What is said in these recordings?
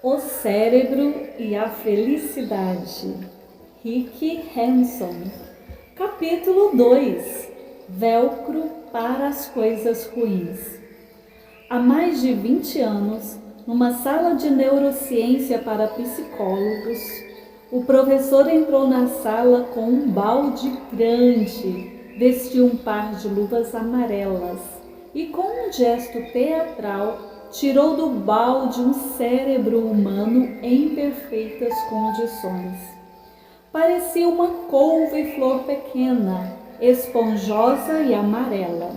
O cérebro e a felicidade. Rick Hanson. Capítulo 2. Velcro para as coisas ruins. Há mais de 20 anos, numa sala de neurociência para psicólogos, o professor entrou na sala com um balde grande, vestiu um par de luvas amarelas e, com um gesto teatral, tirou do balde um cérebro humano em perfeitas condições. Parecia uma couve-flor pequena, esponjosa e amarela.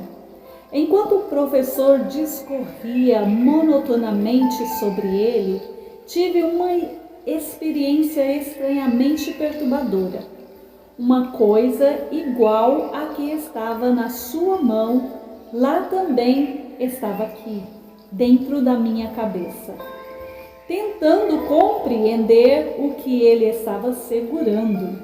Enquanto o professor discorria monotonamente sobre ele, tive uma experiência estranhamente perturbadora. Uma coisa igual à que estava na sua mão, lá também estava aqui, dentro da minha cabeça, tentando compreender o que ele estava segurando.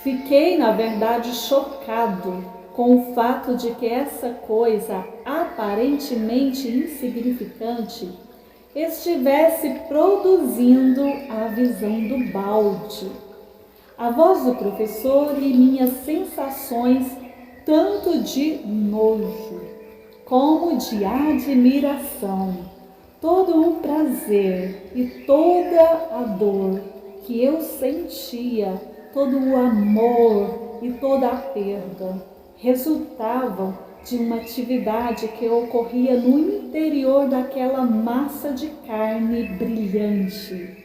Fiquei, na verdade, chocado com o fato de que essa coisa aparentemente insignificante estivesse produzindo a visão do balde. A voz do professor e minhas sensações, tanto de nojo como de admiração, todo o prazer e toda a dor que eu sentia, todo o amor e toda a perda, resultavam de uma atividade que ocorria no interior daquela massa de carne brilhante.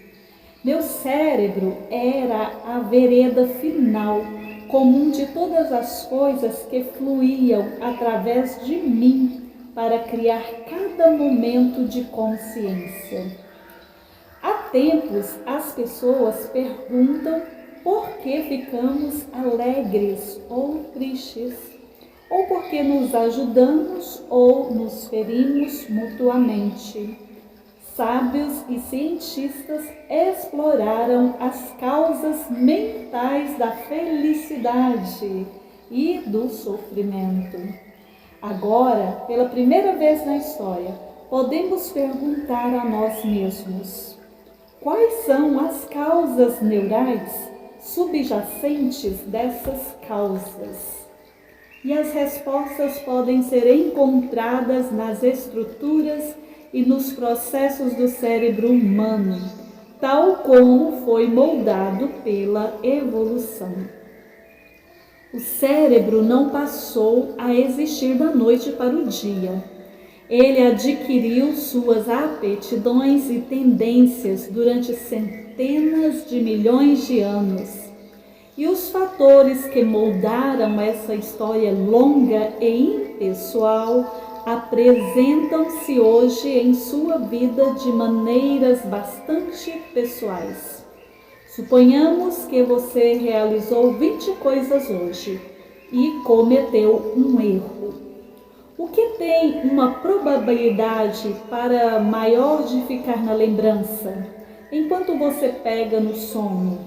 Meu cérebro era a vereda final, comum de todas as coisas que fluíam através de mim para criar cada momento de consciência. Há tempos as pessoas perguntam por que ficamos alegres ou tristes, ou por que nos ajudamos ou nos ferimos mutuamente. Sábios e cientistas exploraram as causas mentais da felicidade e do sofrimento. Agora, pela primeira vez na história, podemos perguntar a nós mesmos: quais são as causas neurais subjacentes dessas causas? E as respostas podem ser encontradas nas estruturas e nos processos do cérebro humano, tal como foi moldado pela evolução. O cérebro não passou a existir da noite para o dia. Ele adquiriu suas aptidões e tendências durante centenas de milhões de anos. E os fatores que moldaram essa história longa e impessoal apresentam-se hoje em sua vida de maneiras bastante pessoais. Suponhamos que você realizou 20 coisas hoje e cometeu um erro. O que tem uma probabilidade para maior de ficar na lembrança enquanto você pega no sono?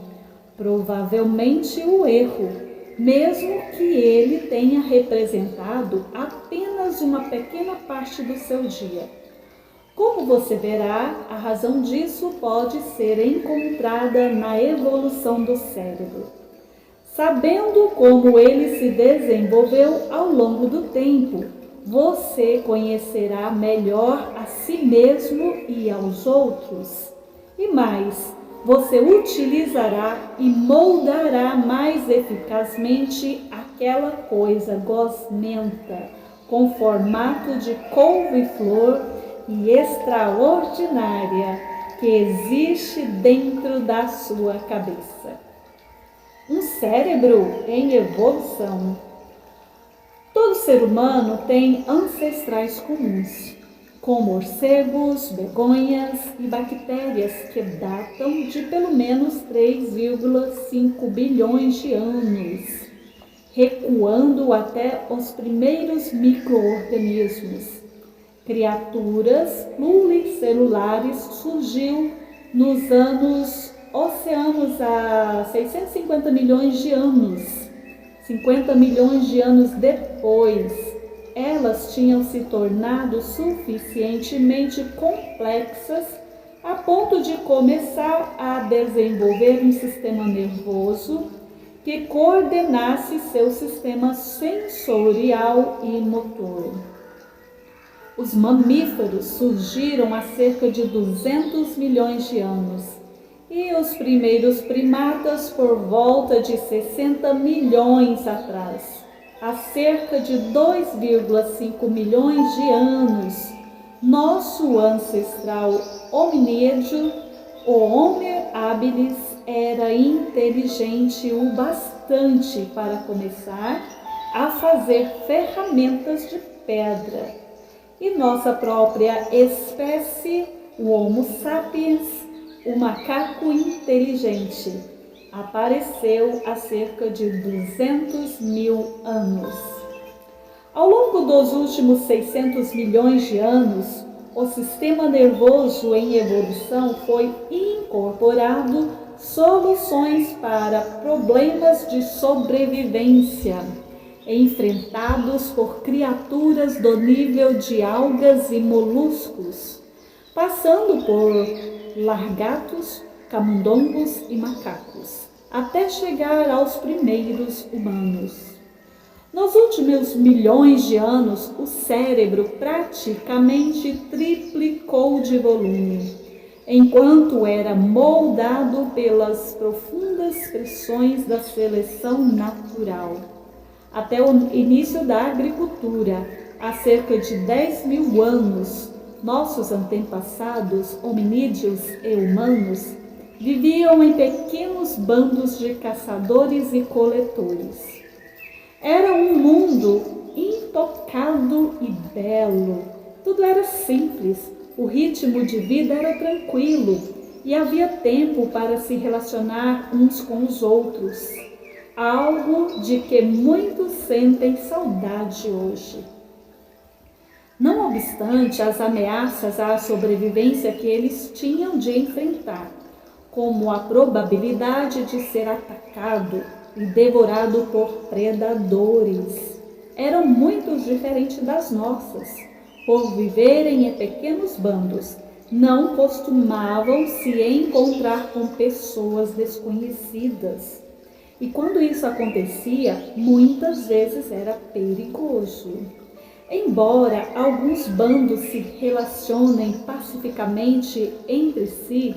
Provavelmente o erro, mesmo que ele tenha representado apenas uma pequena parte do seu dia. Como você verá, a razão disso pode ser encontrada na evolução do cérebro. Sabendo como ele se desenvolveu ao longo do tempo, você conhecerá melhor a si mesmo e aos outros. E mais, você utilizará e moldará mais eficazmente aquela coisa gosmenta, com formato de couve-flor e extraordinária que existe dentro da sua cabeça. Um cérebro em evolução. Todo ser humano tem ancestrais comuns, com morcegos, begonhas e bactérias que datam de pelo menos 3,5 bilhões de anos, recuando até os primeiros micro-organismos. Criaturas pluricelulares surgiu nos oceanos há 650 milhões de anos. 50 milhões de anos depois, elas tinham se tornado suficientemente complexas a ponto de começar a desenvolver um sistema nervoso que coordenasse seu sistema sensorial e motor. Os mamíferos surgiram há cerca de 200 milhões de anos e os primeiros primatas por volta de 60 milhões atrás. Há cerca de 2,5 milhões de anos, nosso ancestral hominídeo, o Homo habilis, era inteligente o bastante para começar a fazer ferramentas de pedra. E nossa própria espécie, o Homo sapiens, o macaco inteligente, apareceu há cerca de 200 mil anos. Ao longo dos últimos 600 milhões de anos, o sistema nervoso em evolução foi incorporado soluções para problemas de sobrevivência enfrentados por criaturas do nível de algas e moluscos, passando por lagartos, camundongos e macacos, até chegar aos primeiros humanos. Nos últimos milhões de anos, o cérebro praticamente triplicou de volume, enquanto era moldado pelas profundas pressões da seleção natural. Até o início da agricultura, há cerca de 10 mil anos, nossos antepassados, hominídeos e humanos, viviam em pequenos bandos de caçadores e coletores. Era um mundo intocado e belo. Tudo era simples, o ritmo de vida era tranquilo e havia tempo para se relacionar uns com os outros, algo de que muitos sentem saudade hoje. Não obstante as ameaças à sobrevivência que eles tinham de enfrentar, como a probabilidade de ser atacado e devorado por predadores, eram muito diferentes das nossas. Por viverem em pequenos bandos, não costumavam se encontrar com pessoas desconhecidas. E quando isso acontecia, muitas vezes era perigoso. Embora alguns bandos se relacionem pacificamente entre si,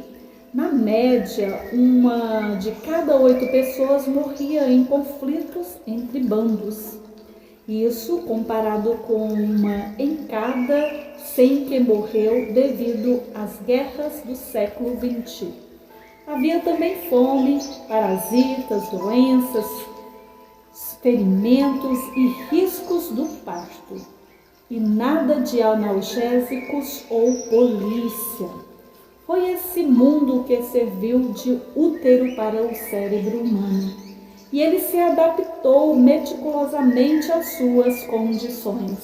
na média, uma de cada 8 pessoas morria em conflitos entre bandos. Isso comparado com uma em cada 100 que morreu devido às guerras do século XX. Havia também fome, parasitas, doenças, ferimentos e riscos do parto. E nada de analgésicos ou polícia. Foi esse mundo que serviu de útero para o cérebro humano, e ele se adaptou meticulosamente às suas condições.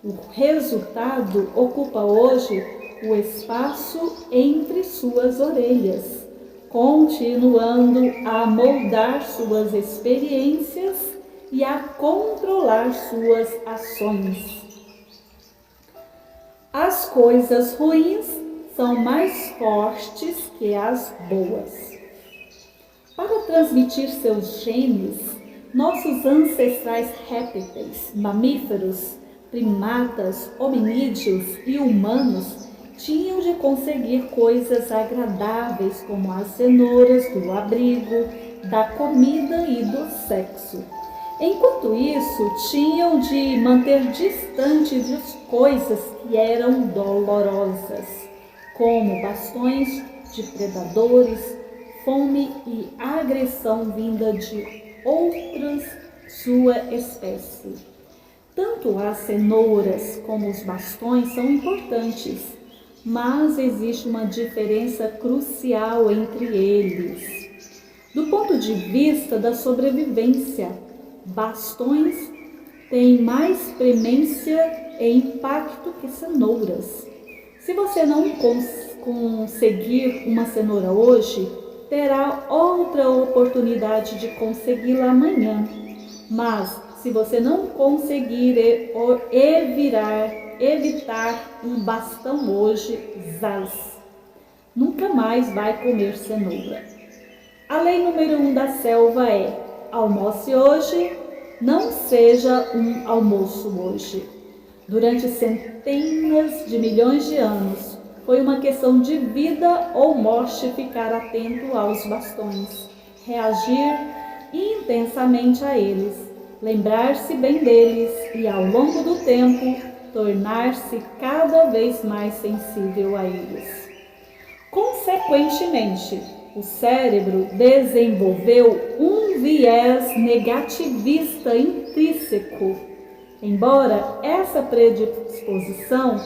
O resultado ocupa hoje o espaço entre suas orelhas, continuando a moldar suas experiências e a controlar suas ações. As coisas ruins são mais fortes que as boas. Para transmitir seus genes, nossos ancestrais répteis, mamíferos, primatas, hominídeos e humanos tinham de conseguir coisas agradáveis como as cenouras do abrigo, da comida e do sexo. Enquanto isso, tinham de manter distantes as coisas que eram dolorosas, como bastões de predadores, fome e agressão vinda de outras sua espécie. Tanto as cenouras como os bastões são importantes, mas existe uma diferença crucial entre eles. Do ponto de vista da sobrevivência, bastões têm mais premência e impacto que cenouras. Se você não conseguir uma cenoura hoje, terá outra oportunidade de consegui-la amanhã. Mas se você não conseguir evitar um bastão hoje, zaz. nunca mais vai comer cenoura. A lei número 1 da selva é: almoce hoje, não seja um almoço hoje. Durante centenas de milhões de anos, foi uma questão de vida ou morte ficar atento aos bastões, reagir intensamente a eles, lembrar-se bem deles e, ao longo do tempo, tornar-se cada vez mais sensível a eles. Consequentemente, o cérebro desenvolveu um viés negativista intrínseco. Embora essa predisposição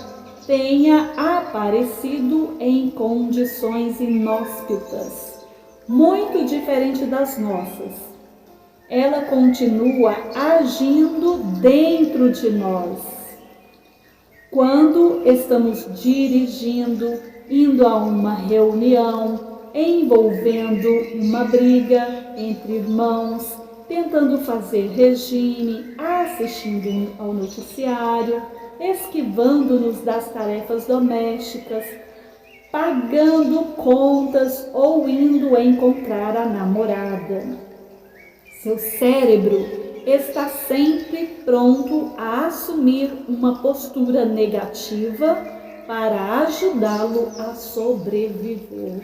tenha aparecido em condições inóspitas, muito diferente das nossas, ela continua agindo dentro de nós. Quando estamos dirigindo, indo a uma reunião, envolvendo uma briga entre irmãos, tentando fazer regime, assistindo ao noticiário, esquivando-nos das tarefas domésticas, pagando contas ou indo encontrar a namorada. Seu cérebro está sempre pronto a assumir uma postura negativa para ajudá-lo a sobreviver.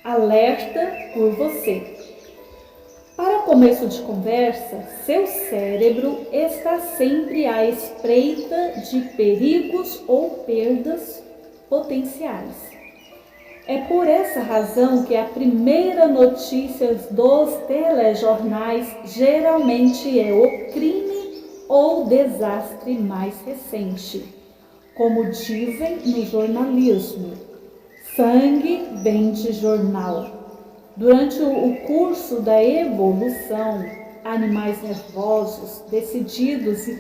Alerta por você. Para começo de conversa, seu cérebro está sempre à espreita de perigos ou perdas potenciais. É por essa razão que a primeira notícia dos telejornais geralmente é o crime ou desastre mais recente. Como dizem no jornalismo, sangue vende jornal. Durante o curso da evolução, animais nervosos, decididos e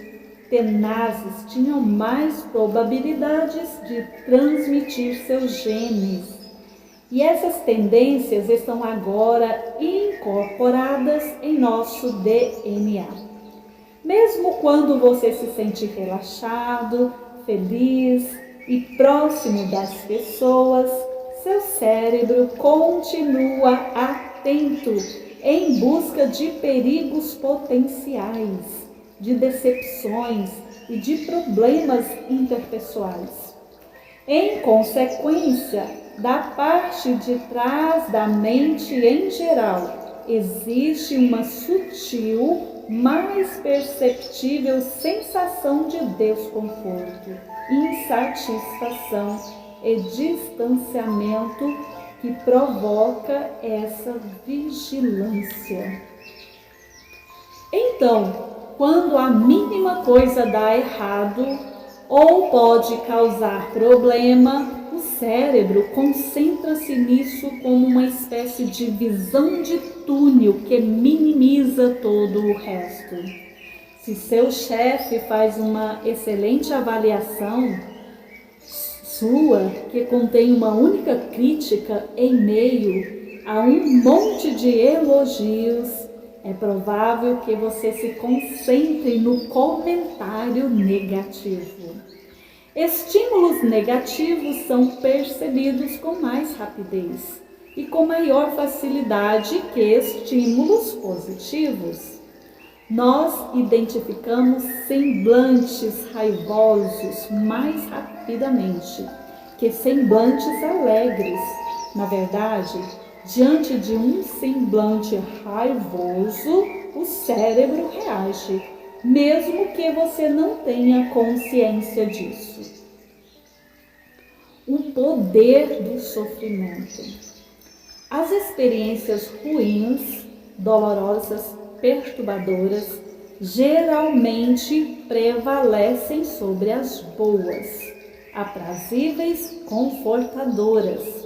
tenazes tinham mais probabilidades de transmitir seus genes. E essas tendências estão agora incorporadas em nosso DNA. Mesmo quando você se sente relaxado, feliz e próximo das pessoas, seu cérebro continua atento em busca de perigos potenciais, de decepções e de problemas interpessoais. Em consequência, da parte de trás da mente em geral, existe uma sutil, mais perceptível sensação de desconforto, insatisfação e distanciamento que provoca essa vigilância. Então, quando a mínima coisa dá errado ou pode causar problema, o cérebro concentra-se nisso como uma espécie de visão de túnel que minimiza todo o resto. Se seu chefe faz uma excelente avaliação sua, que contém uma única crítica em meio a um monte de elogios, é provável que você se concentre no comentário negativo. Estímulos negativos são percebidos com mais rapidez e com maior facilidade que estímulos positivos. Nós identificamos semblantes raivosos mais rapidamente que semblantes alegres. Na verdade, diante de um semblante raivoso, o cérebro reage, mesmo que você não tenha consciência disso. O poder do sofrimento. As experiências ruins, dolorosas, perturbadoras, geralmente prevalecem sobre as boas, aprazíveis, confortadoras.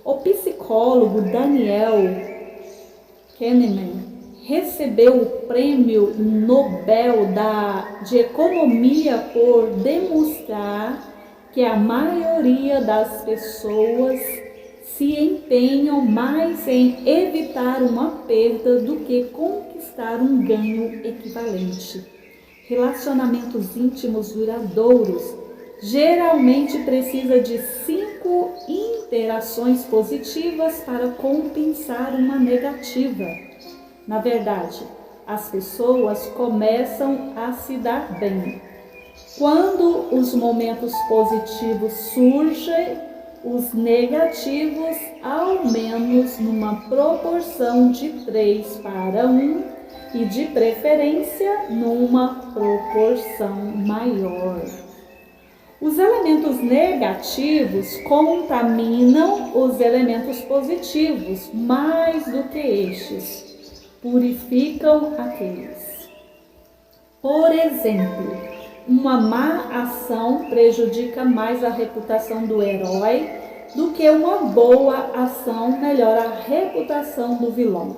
O psicólogo Daniel Kahneman recebeu o Prêmio Nobel de Economia por demonstrar que a maioria das pessoas se empenham mais em evitar uma perda do que conquistar um ganho equivalente. Relacionamentos íntimos duradouros geralmente precisam de 5 ter ações positivas para compensar uma negativa. Na verdade, as pessoas começam a se dar bem. Quando os momentos positivos surgem, os negativos, ao menos numa proporção de 3 para 1 e de preferência numa proporção maior. Os elementos negativos contaminam os elementos positivos mais do que estes, purificam aqueles. Por exemplo, uma má ação prejudica mais a reputação do herói do que uma boa ação melhora a reputação do vilão.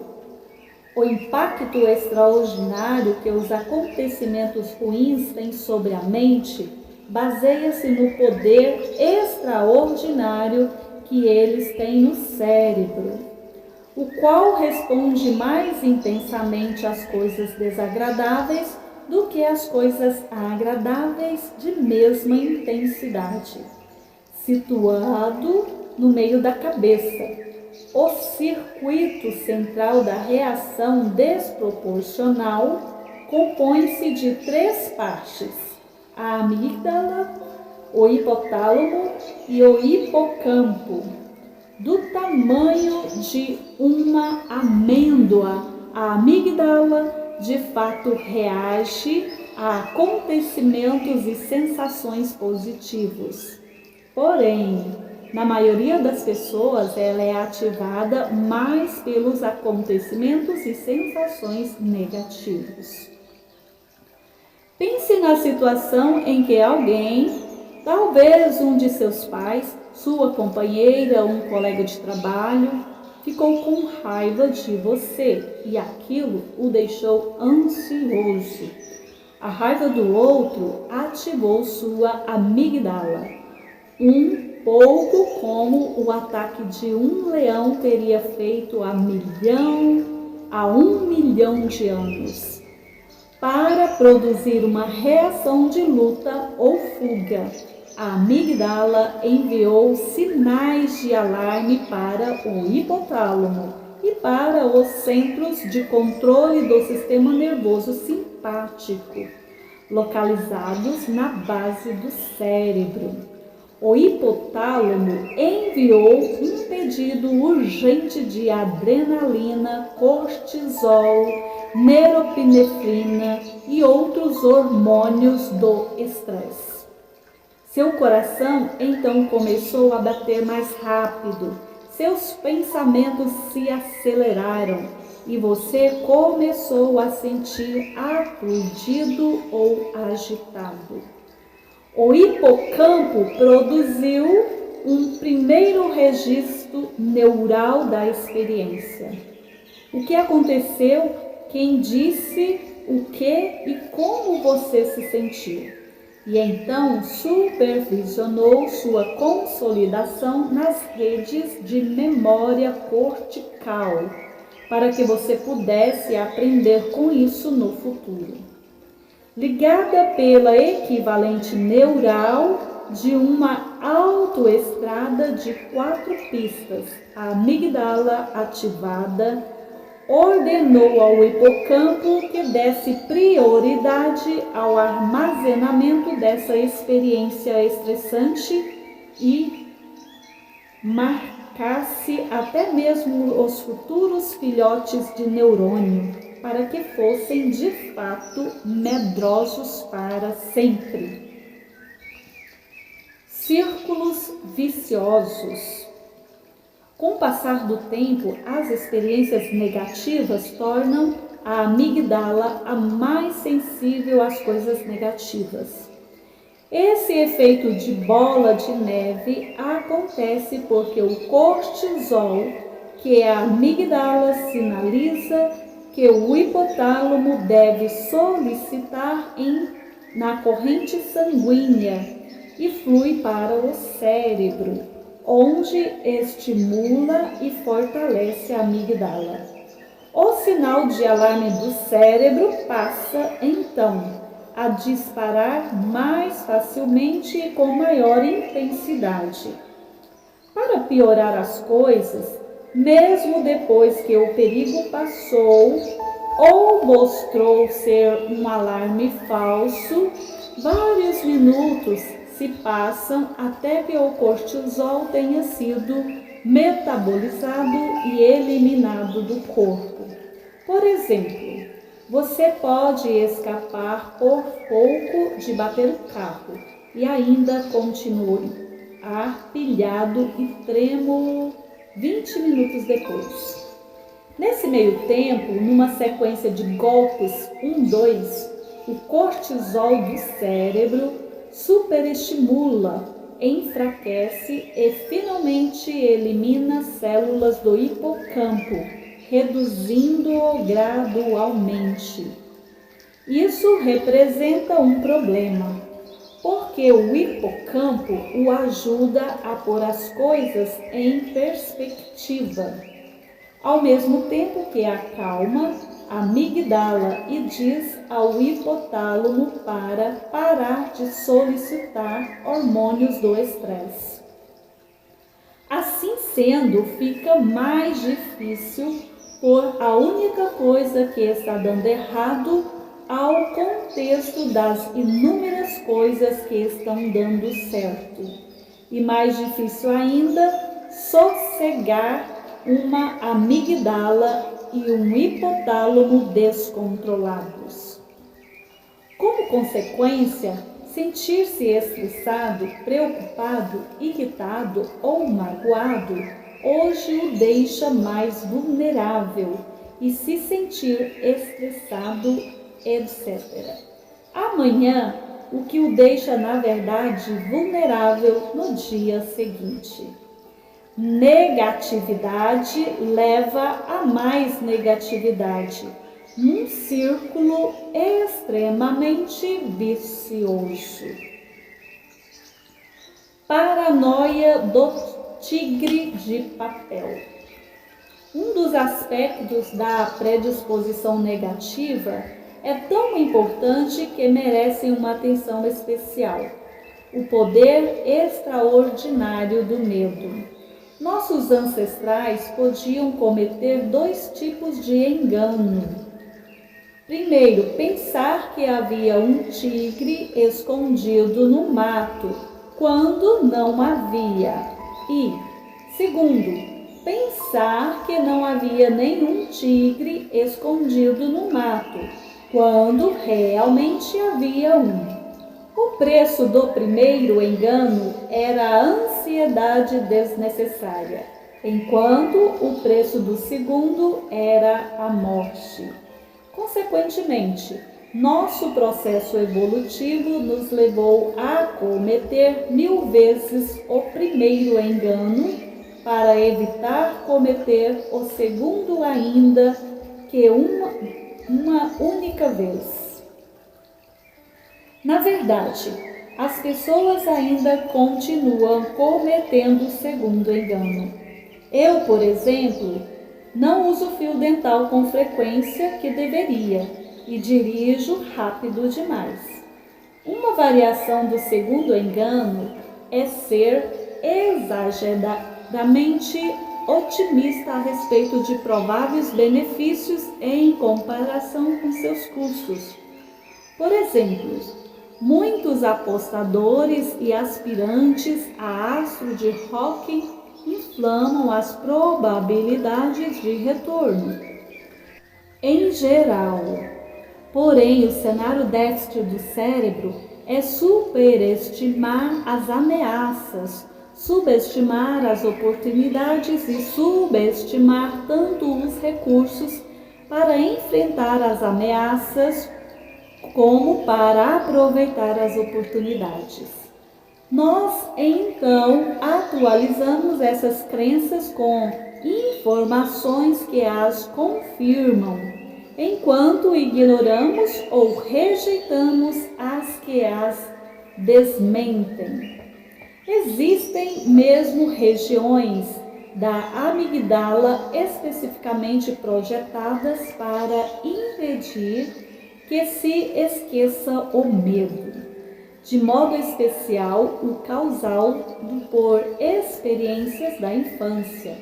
O impacto extraordinário que os acontecimentos ruins têm sobre a mente baseia-se no poder extraordinário que eles têm no cérebro, o qual responde mais intensamente às coisas desagradáveis do que às coisas agradáveis de mesma intensidade. Situado no meio da cabeça, o circuito central da reação desproporcional compõe-se de 3 partes: a amígdala, o hipotálamo e o hipocampo. Do tamanho de uma amêndoa, a amígdala de fato reage a acontecimentos e sensações positivos. Porém, na maioria das pessoas, ela é ativada mais pelos acontecimentos e sensações negativos. Pense na situação em que alguém, talvez um de seus pais, sua companheira ou um colega de trabalho, ficou com raiva de você e aquilo o deixou ansioso. A raiva do outro ativou sua amígdala, um pouco como o ataque de um leão teria feito há 1 milhão de anos, para produzir uma reação de luta ou fuga. A amígdala enviou sinais de alarme para o hipotálamo e para os centros de controle do sistema nervoso simpático, localizados na base do cérebro. O hipotálamo enviou um pedido urgente de adrenalina, cortisol, neropinefrina e outros hormônios do estresse. Seu coração então começou a bater mais rápido, seus pensamentos se aceleraram e você começou a sentir aturdido ou agitado. O hipocampo produziu um primeiro registro neural da experiência. O que aconteceu? Quem disse o que e como você se sentiu? E então supervisionou sua consolidação nas redes de memória cortical, para que você pudesse aprender com isso no futuro. Ligada pela equivalente neural de uma autoestrada de 4 pistas, a amígdala ativada ordenou ao hipocampo que desse prioridade ao armazenamento dessa experiência estressante e marcasse até mesmo os futuros filhotes de neurônio, para que fossem de fato medrosos para sempre. Círculos viciosos. Com o passar do tempo, as experiências negativas tornam a amígdala a mais sensível às coisas negativas. Esse efeito de bola de neve acontece porque o cortisol, que é a amígdala, sinaliza que o hipotálamo deve solicitar na corrente sanguínea e flui para o cérebro, onde estimula e fortalece a amígdala. O sinal de alarme do cérebro passa, então, a disparar mais facilmente e com maior intensidade. Para piorar as coisas, mesmo depois que o perigo passou ou mostrou ser um alarme falso, vários minutos se passam até que o cortisol tenha sido metabolizado e eliminado do corpo. Por exemplo, você pode escapar por pouco de bater o carro e ainda continuar pilhado e trêmulo 20 minutos depois. Nesse meio tempo, numa sequência de golpes 1, 2, o cortisol do cérebro superestimula, enfraquece e finalmente elimina células do hipocampo, reduzindo-o gradualmente. Isso representa um problema, porque o hipocampo o ajuda a pôr as coisas em perspectiva, ao mesmo tempo que acalma a amígdala e diz ao hipotálamo para parar de solicitar hormônios do estresse. Assim sendo, fica mais difícil pôr a única coisa que está dando errado ao contexto das inúmeras coisas que estão dando certo. E mais difícil ainda, sossegar uma amígdala e um hipotálamo descontrolados. Como consequência, sentir-se estressado, preocupado, irritado ou magoado hoje o deixa mais vulnerável e se sentir estressado, etc. Amanhã, o que o deixa, na verdade, vulnerável no dia seguinte. Negatividade leva a mais negatividade, num círculo extremamente vicioso. Paranoia do tigre de papel. Um dos aspectos da predisposição negativa é tão importante que merece uma atenção especial: o poder extraordinário do medo. Nossos ancestrais podiam cometer 2 tipos de engano. Primeiro, pensar que havia um tigre escondido no mato, quando não havia. E, segundo, pensar que não havia nenhum tigre escondido no mato, quando realmente havia um. O preço do primeiro engano era a ansiedade desnecessária, enquanto o preço do segundo era a morte. Consequentemente, nosso processo evolutivo nos levou a cometer 1000 vezes o primeiro engano para evitar cometer o segundo ainda que uma única vez. Na verdade, as pessoas ainda continuam cometendo o segundo engano. Eu, por exemplo, não uso fio dental com frequência que deveria e dirijo rápido demais. Uma variação do segundo engano é ser exageradamente otimista a respeito de prováveis benefícios em comparação com seus custos. Por exemplo, muitos apostadores e aspirantes a astro de hóquei inflamam as probabilidades de retorno. Em geral, porém, o cenário destro do cérebro é superestimar as ameaças, subestimar as oportunidades e subestimar tanto os recursos para enfrentar as ameaças como para aproveitar as oportunidades. Nós, então, atualizamos essas crenças com informações que as confirmam, enquanto ignoramos ou rejeitamos as que as desmentem. Existem mesmo regiões da amígdala especificamente projetadas para impedir que se esqueça o medo. de modo especial o causado por experiências da infância.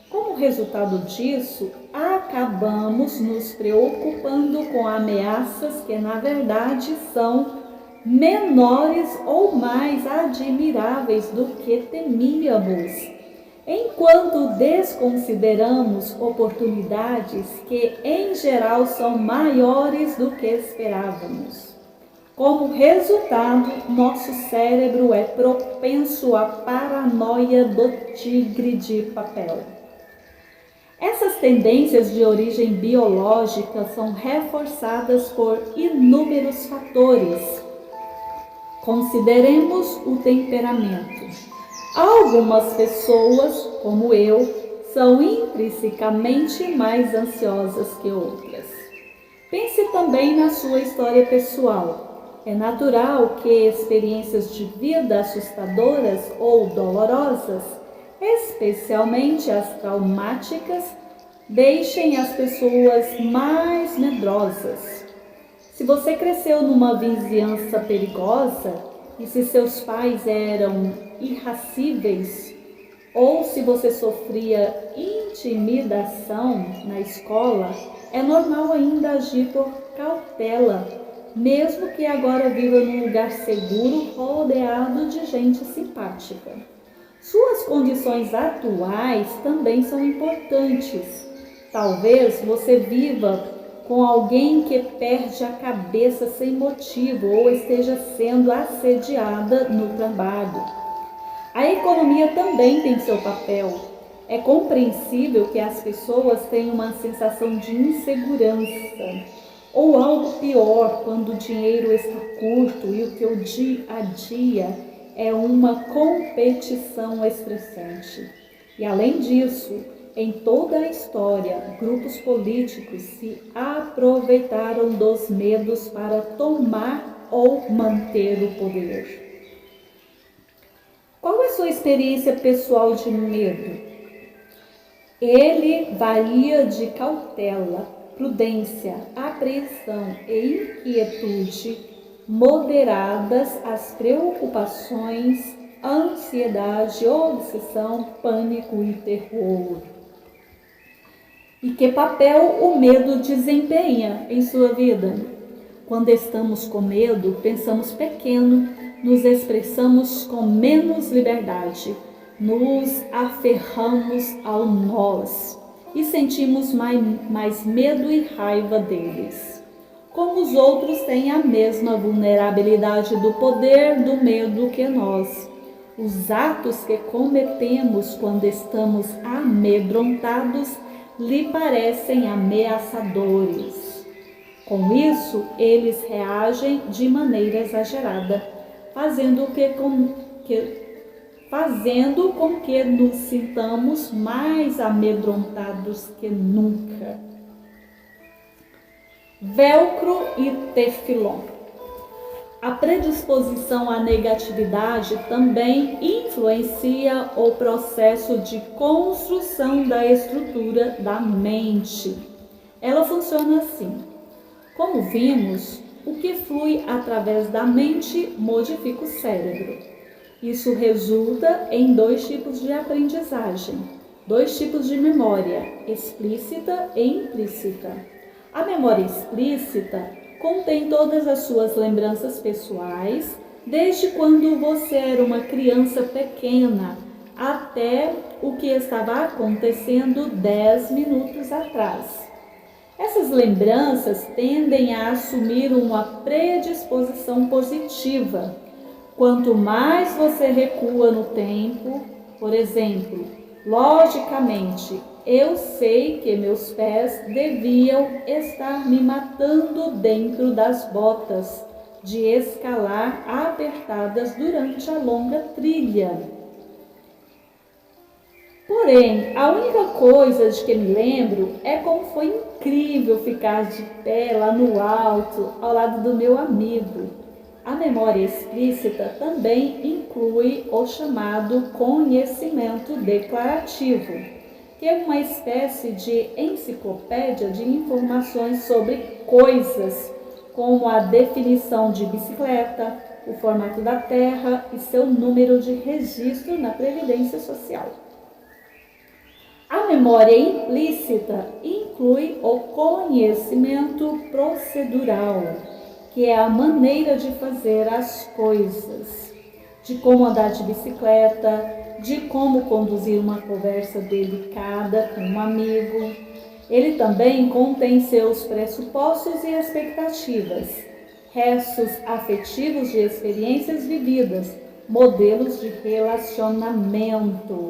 Como resultado disso, acabamos nos preocupando com ameaças que, na verdade, são menores ou mais admiráveis do que temíamos, enquanto desconsideramos oportunidades que, em geral, são maiores do que esperávamos. Como resultado, nosso cérebro é propenso à paranoia do tigre de papel. Essas tendências de origem biológica são reforçadas por inúmeros fatores. Consideremos o temperamento. Algumas pessoas, como eu, são intrinsecamente mais ansiosas que outras. Pense também na sua história pessoal. É natural que experiências de vida assustadoras ou dolorosas, especialmente as traumáticas, deixem as pessoas mais medrosas. Se você cresceu numa vizinhança perigosa e se seus pais eram irascíveis, ou se você sofria intimidação na escola, é normal ainda agir por cautela, mesmo que agora viva num lugar seguro, rodeado de gente simpática. Suas condições atuais também são importantes. Talvez você viva com alguém que perde a cabeça sem motivo ou esteja sendo assediada no trabalho. A economia também tem seu papel. É compreensível que as pessoas tenham uma sensação de insegurança ou algo pior quando o dinheiro está curto e o que o dia a dia é uma competição estressante. E além disso, em toda a história, grupos políticos se aproveitaram dos medos para tomar ou manter o poder. Qual é a sua experiência pessoal de medo? Ele varia de cautela, prudência, apreensão e inquietude, moderadas às preocupações, ansiedade, obsessão, pânico e terror. E que papel o medo desempenha em sua vida? Quando estamos com medo, pensamos pequeno, nos expressamos com menos liberdade, nos aferramos ao nós e sentimos mais medo e raiva deles. Como os outros têm a mesma vulnerabilidade do poder do medo que nós. Os atos que cometemos quando estamos amedrontados lhe parecem ameaçadores. Com isso, eles reagem de maneira exagerada, fazendo com que nos sintamos mais amedrontados que nunca. Velcro e teflon. A predisposição à negatividade também influencia o processo de construção da estrutura da mente. Ela funciona assim. Como vimos, o que flui através da mente modifica o cérebro. Isso resulta em 2 tipos de aprendizagem, 2 tipos de memória, explícita e implícita. A memória explícita contém todas as suas lembranças pessoais, desde quando você era uma criança pequena até o que estava acontecendo 10 minutos atrás. Essas lembranças tendem a assumir uma predisposição positiva. Quanto mais você recua no tempo, por exemplo, logicamente, eu sei que meus pés deviam estar me matando dentro das botas de escalar apertadas durante a longa trilha. Porém, a única coisa de que me lembro é como foi incrível ficar de pé lá no alto, ao lado do meu amigo. A memória explícita também inclui o chamado conhecimento declarativo, que é uma espécie de enciclopédia de informações sobre coisas, como a definição de bicicleta, o formato da terra e seu número de registro na Previdência Social. A memória implícita inclui o conhecimento procedural, que é a maneira de fazer as coisas, de como andar de bicicleta, de como conduzir uma conversa delicada com um amigo. Ele também contém seus pressupostos e expectativas, restos afetivos de experiências vividas, modelos de relacionamento.